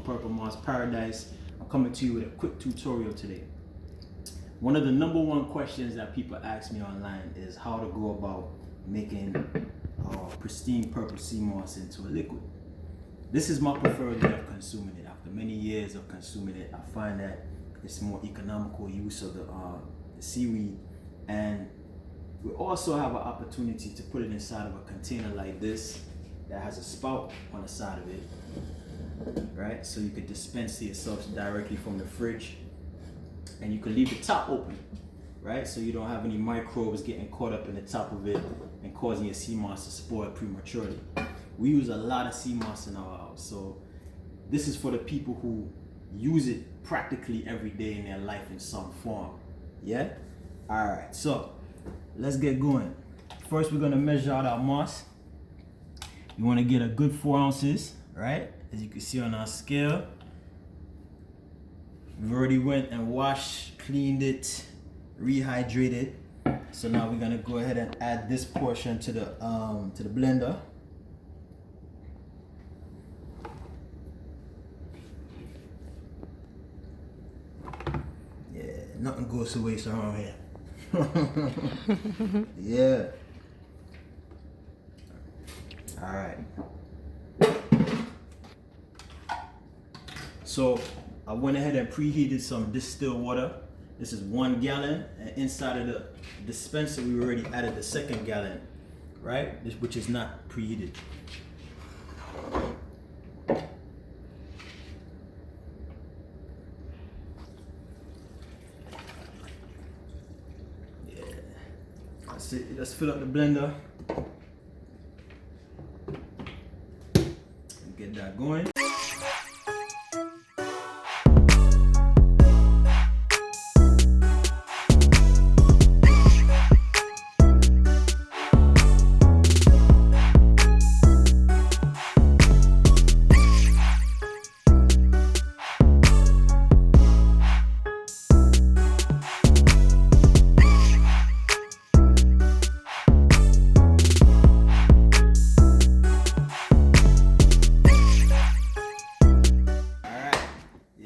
Purple Moss Paradise. I'm coming to you with a quick tutorial today. One of the number one questions that people ask me online is how to go about making pristine purple sea moss into a liquid. This is my preferred way of consuming it. After many years of consuming it, I find that it's more economical use of the seaweed, and we also have an opportunity to put it inside of a container like this that has a spout on the side of it, right? So you could dispense to yourself directly from the fridge, and you can leave the top open, right? So you don't have any microbes getting caught up in the top of it and causing your sea moss to spoil prematurely. We use a lot of sea moss in our house, so this is for the people who use it practically every day in their life in some form. Yeah? All right, so let's get going. First, we're gonna measure out our moss. You wanna get a good 4 ounces, right? As you can see on our scale. We've already went and washed, cleaned it, rehydrated. So now we're gonna go ahead and add this portion to the blender. Yeah, nothing goes to waste around here. Yeah. All right. So I went ahead and preheated some distilled water. This is 1 gallon, and inside of the dispenser we already added the 2nd gallon, right? Which is not preheated. Yeah, that's it. Let's fill up the blender and get that going.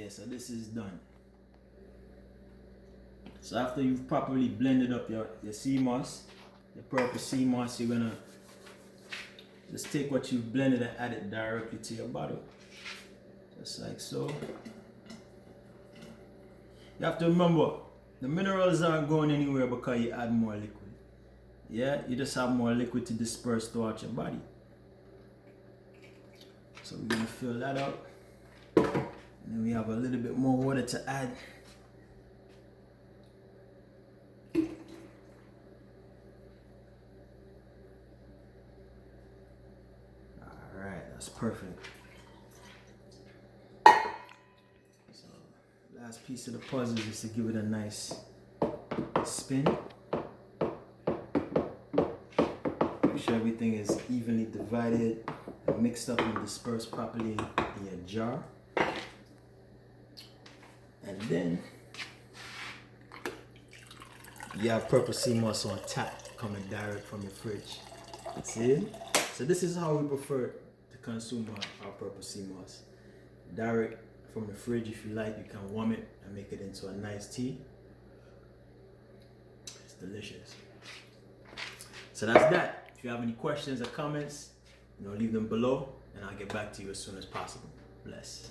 So this is done. So after you've properly blended up your sea moss, your purple sea moss, you're gonna just take what you've blended and add it directly to your bottle. Just like so. You have to remember, the minerals aren't going anywhere because you add more liquid. Yeah, you just have more liquid to disperse throughout your body. So we're gonna fill that up. And then we have a little bit more water to add. Alright, that's perfect. So, last piece of the puzzle is to give it a nice spin. Make sure everything is evenly divided, and mixed up and dispersed properly in your jar. And then you have purple sea moss on tap coming direct from the fridge. See? So this is how we prefer to consume our purple sea moss. Direct from the fridge. If you like, you can warm it and make it into a nice tea. It's delicious. So that's that. If you have any questions or comments, leave them below and I'll get back to you as soon as possible. Bless.